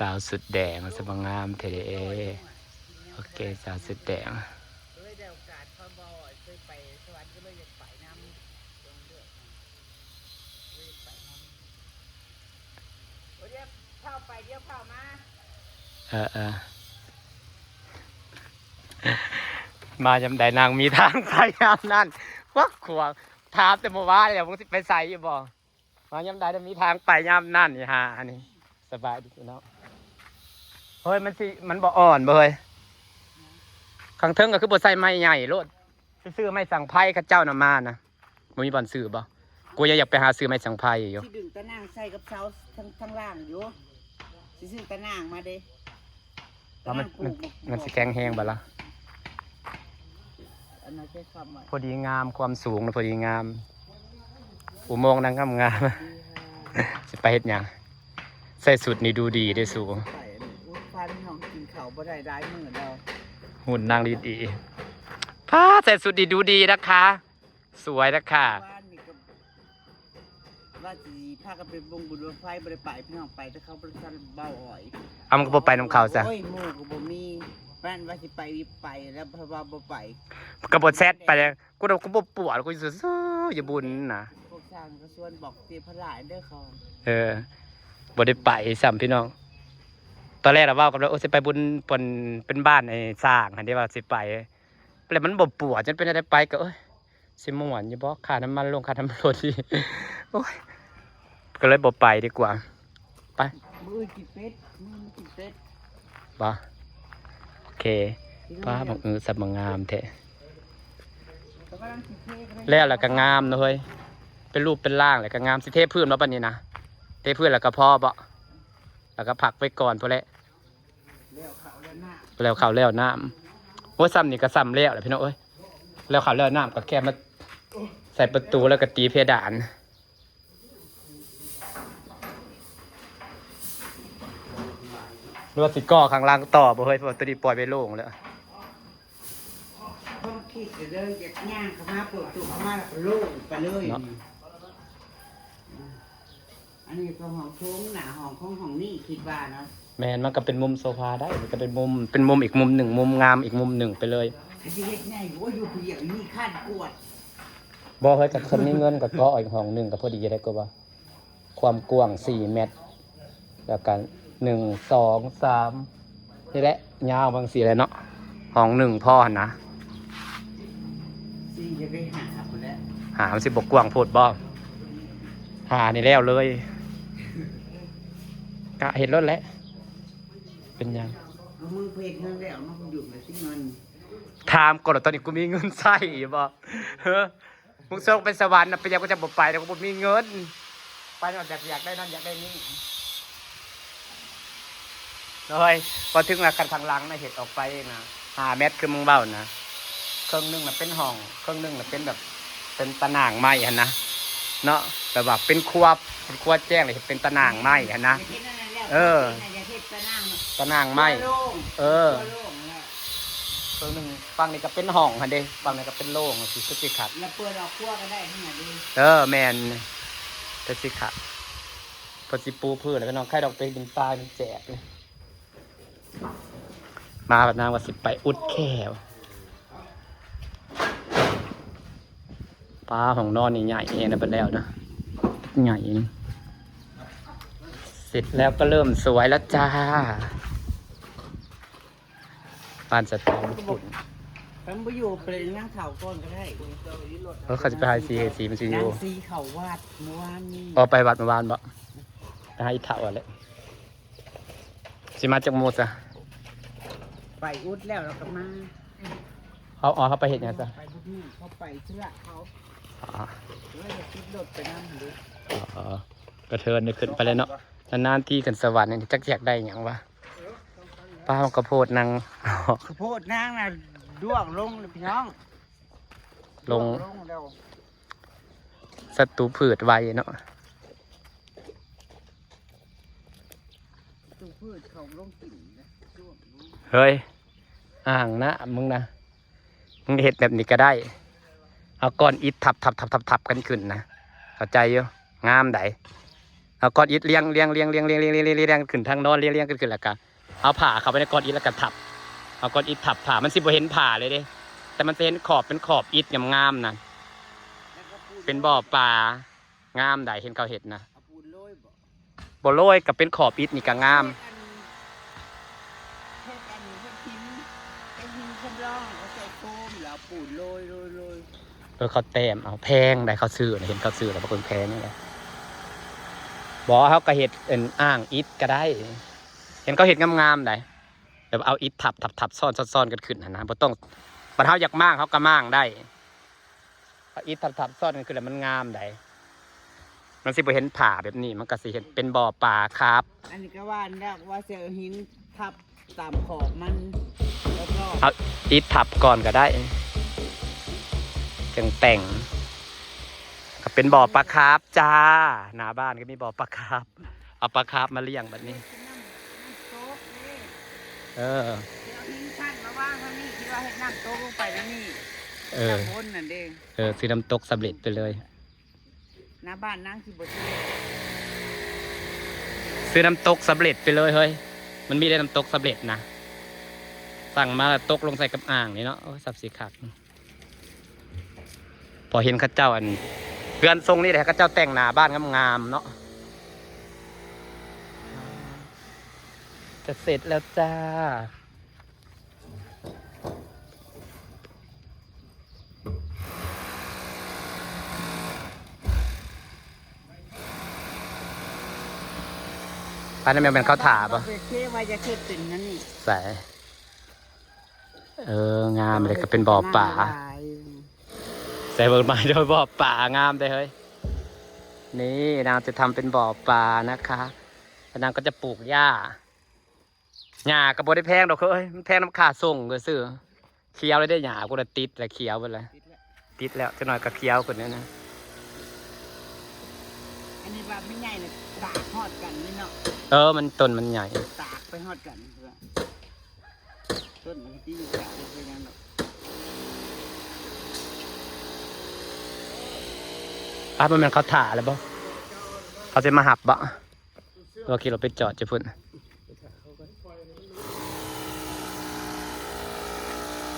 าวสุดแดงสบงามเทเดโอเคสาวสุดแดงได้โอกาสเขาบอกเคยไปสวรรค์ก็เลยอยากไปน้ำลงเลือดเลยไปน้ำเดี๋ยวเข้าไปเดี๋ยวเข้ามามาจำได้นางมีทางไปยามนั่นวักขวางถามแต่เมื่อวานเนี่ยมึงสิไปใส่อยู่บ่มาจำได้จะมีทางไปยามนั่นนี่ฮะอันนี้สบายดีเนาะเฮ้ยมันบ่อ่อนเบยขังเทิงก็คือบ่ใส่ไม้ใหญ่โลดซื้อไม้สังไพ่ข้าเจ้าน่ะมานะมึงมีบ่อนซื้อบ่กูอยากไปหาซื้อไม้สังไพ่อยู่ที่ดึงตะนางใส่กับเสาทั้งล่างอยู่ซื้อตะนางมาเด้แล้วมันสิแข็งแห้งบ่ล่ะพอดีงามความสูงนะพอดีงามอุโมงค์นั่งงามสิไปเฮ็ดหยังใส่สุดนี่ดูดีได้สูงฟันของกินเขาบ่ได้ได้มือเราหุ่นนางดีผ้าใส่สุดดีดูดีนะคะสวยนะคะว่าสีผ้ากันเป็นวงบุญไฟบริไปพี่น้องไปแต่เขาบริษัทเบาอ่อยเอามันก็ไปน้ำเขาซะโอ้ยหมู่ก็บ่มีบ้านว่าสิไปแล้วเพราะว่าบ่ไปกระบดแซดไปเลยกูบ่ปวดกูสู้ๆอย่าบุญนะพวกช่างก็ชวนบอกเตรียมพลายเด้อเขาบ่ได้ไปซ้ำพี่น้องตอนแรกเราว่ากันว่าสิไปบุญเป็นบ้านไอ้สร้างอันนี้ว่าสิไปแล้วมันบ่ปวดจนเป็นอะไรไปก็สิม่วนอยู่บ่ค่าน้ำมันลงค่าน้ำรถดิโอ้ยก็เลยบ่ไปดีกว่าไปมื้อกินเป็ดบ่โอเคป้าบังสับบังงามแท้แล้วก็งามนะเฮ้ยเป็นรูปเป็นร่างแล้วก็งามสิเทพื้นแล้วปานนี้นะเทพื้นแล้วก็พอบ่แล้วก็ผักไว้ก่อนพอแล้วข้าวแล้วน้ำโอ้ซ้ำนี่ก็ซ้ำแล้วแหละพี่น้องเอ้ยแล้วข้าวแล้วน้ำก็แค่มาใส่ประตูแล้วก็ตีเพดานหรือว่าสิก่อข้างล่างต่อบ่เฮ้ยเพราะตัวนี้ปล่อยไปโล่งแล้วต้องคิดเด้ออยากย่างเข้ามาเปิดตู้เข้ามาแล้วก็โล่งไปเลยอันนี้ก็ห้องทุ่งหน้าห้องของห้องนี่คิดว่าเนาะแมนมันก็เป็นมุมโซฟาได้มันก็เป็นมุมอีกมุมหนึ่งมุมงามอีกมุมหนึ่งไปเลยที่เฮ็ดง่ายว่าอยู่เพียงนี่ขั้นกวดบ่เฮ้ยกับคนมีเงินก็ก่ออีกห้องหนึ่งก็พอดีได้ก็ว่าความกว้าง4 เมตรแล้วกัน1 2 3นี่แหละยาวบาง4เลยเนาะห้อง1พ่อนะจะไปหาคนแล้วหามันสิบ่กว้างโพดบ่หานี่แล้วเลยกะเห็นรถแล้วเป็นยังมึงเพจเงินแล้วมึงอยู่ในที่เงินถามก่อนตอนนี้กูมีเงินใส่บ่มึงส่งไปสวรรค์นะไปยังก็จะบ่ไปแต่กูบ่มีเงินไปนอกจากอยากได้นั่นอยากได้นี่เลยพอถึงแล้วกันทางหลังนะเห็ดออกไปนะ5 เมตรคือมึงเบ้านะเครื่องนึงน่ะเป็นห้องเครื่องนึงน่ะเป็นแบบเป็นตะนางไม้หั่นนะเนาะแต่ว่าเป็นครัวแจ้งเลยเป็นตะนางไม้หั่นนะตะนางไม้เครื่องนึงฝั่งนี้ก็เป็นห้องหั่นเด้ฝั่งนี้ก็เป็นโล่งสิขัดแล้วเปิดออกครัวก็ได้ที่ไหนดีแม่นแต่สิขัดพอสิปูพื้นแล้วก็น้องไข่ดอกเป็นดินทรายมันแจกมาแบบนางว่าสิไปอุดแขวป้าของนอนนี่ใหญ่เองนะเป็นแล้วนะใหญ่เสร็จแล้วก็เริ่มสวยแล้วจ้าปานสตอญี่ปุ่นผมไปอยู่เป็นนั่งเข่าก้อนก็ได้เขาจะไปหาสีมันสีอยู่สีเขาวาดเมื่อวานนี่ไปวัดเมื่อวานบ่ไปหาอีเถาอะไรสิมาจากโมซะไปอุดแล้วเราก็มาเขาไปเห็นไงซะไปพวกนี้เขาไปเชื่อเขาแล้วจะคิดรถไปนั่งดูกระเทินเนี่ยขึ้นไปเลยเนาะนานๆที่กันสวรรค์นี่จักอยากได้อย่างวะป้ากระโพดนางกระโพดนางน่ะด้วงลงพี่น้องลงศัตรูผืดไวเนาะศัตรูพืชเขาลงกลิ่นนะเฮ้ยอ่างนะมึงนะมึงเห็ดแบบนี้ก็ได้เอาก้อนอิฐทับกันขึ้นนะเข้าใจอยู่งามได เอาก้อนอิฐเลี้ยงขึ้นทางโนอนเลี้ยงขึ้นแล้วก็เอาผ่าเข้าไปในก้อนอิฐแล้วก็ทับเอาก้อนอิฐทับผ่ามันสิบ่เห็นผ่าเลยเด้แต่มันจะเห็นขอบเป็นขอบอิฐงามๆนั่น แล้วก็ปูน เป็นบ่อปลางามได้เห็นเขาเห็ดนะ เอาปูนโรยบ่ บ่โรยกับเป็นขอบอิฐนี่ก็งาม เฮ็ดอันเฮ็ดหินเป็นหินชำรองเขาใส่โฟมแล้วปูนโรย เขาแต้มเอาแพงได้เขาซื้อเห็นเขาซื้อแล้วบางคนแพงนี่แหละบอกเขาก็เห็ดอ่างอิฐก็ได้ เห็นเขาเห็ดงามๆได้แต่เอาอิฐทับซ่อนกันขึ้นนะบ่ต้องปัญหาอยากมั่างเขาก็มั่างได้เอาอิฐทับซ่อนกันขึ้นแล้วมันงามได้มันสิบ่เห็นผ่าแบบนี้มันก็สิเห็นเป็นบ่อปลาครับ อันนี้ก็ว่าแล้วว่าเสือหินทับตามขอบมันรอบ เอาอิฐทับก่อนก็ได้จังแต่งก็เป็นบ่อปลาคาร์ฟจ้าหน้าบ้านก็มีบ่อปลาคาร์ฟเอาปลาคาร์ฟมาเลี้ยงแบบนี้ น้ำโต๊ะนี่ เออ เดี๋ยวหินขั้นมาว่างข้างนี้คิดว่าเห็ดน้ำโต๊ะลงไปแล้วนี่ เออ น้ำบนนั่นเอง ซื้อน้ำตกสำเร็จไปเลย หน้าบ้านนั่งที่บนที่ ซื้อน้ำตกสำเร็จไปเลยเฮ้ยมันมีได้น้ำตกสำเร็จนะสั่งมาตกลงใส่กับอ่างนี่เนาะโอ้ยสับสีขัดพอเห็นข้าเจ้าอันเพื่อนทรงนี่แหละข้าเจ้าแต่งหน้าบ้านงามๆเนาะจะเสร็จแล้วจ้าอันนั้นมันเป็นข้าวถาปะ เชื่อว่าจะขึ้นติ่นนั่นนี่ ใส่งามเลยก็เป็นบ่อป่าใส่เบอร์ไม้โดยบ่อป่างามเลยเฮ้ยนี่นางจะทำเป็นบ่อปลานะคะแล้วนางก็จะปลูกหญ้าหญ้าก็บ่ได้แพงดอกเอ้ยมันแพงน้ำขาส่งเลยซื้อเคี้ยวเลยได้หญ้ากูจะติดแล้วเคี้ยวไปเลยติดแล้วจะหน่อยก็เคี้ยวคนนี้นะ อันนี้ว่าไม่ใหญ่เลยตากฮอดกันนี่เนาะ มันต้นมันใหญ่ ตากไปฮอดกันเพื่อต้นมันที่อยู่ตากไปยังเนาะ มันเป็นเขาถ่าเลยบ่เขาจะมาหับบ่ตัวขี่รถไปจอดจะพุ่น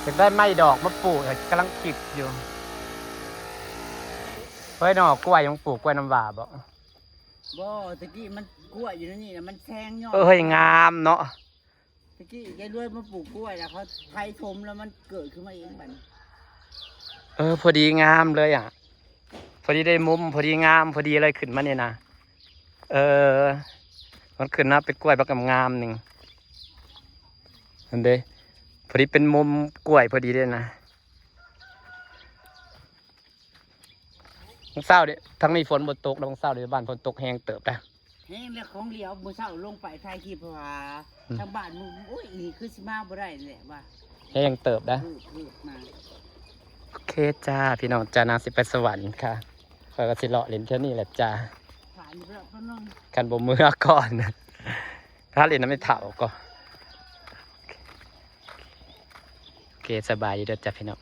จะได้ไม้ดอกมาปลูกกำลังคิดอยู่เฮ้ยดอกกล้วยยังปลูกกล้วยน้ำว้าบ่ บ่ตะกี้มันกล้วยอยู่นี่นะมันแทงยอด เฮ้ยงามเนาะ ตะกี้ยายรวยมาปลูกกล้วยแล้วเขาไทยทมแล้วมันเกิดขึ้นมาเองบัด พอดีงามเลยอ่ะพอดีได้มุมพอดีงามพอดีเลยขึ้นมาเนี่ยนะมันขึ้นนะเป็นกล้วยบักงามหนึ่งอันเด้พอดีเป็นมุมกล้วยพอดีเลยนะทั้งเศร้าดิทั้งนี้ฝนบนตกแล้วทั้งเศร้าดิบ้านฝนตกแห้งเติบนะ แห้งแล้วของเหลียวมือเช้าลงไปไทยขี้เพราะว่าทางบ้านมึงโอ้ยนี่คือสิมาบ่ได้แหละว่า แห้งเติบนะ พืชมา โอเคจ้าพี่น้องจ้านางสิไปสวรรค์ค่ะคอยก็สิเลาะเล่นเท่านี้แหละจ้า ผ่านอยู่แล้วก็น้อง คันบ่มือก่อนถ้าเล่นน้ำไม่เถ่าก็โอเคสบายดีเด้อจ้าพี่น้อง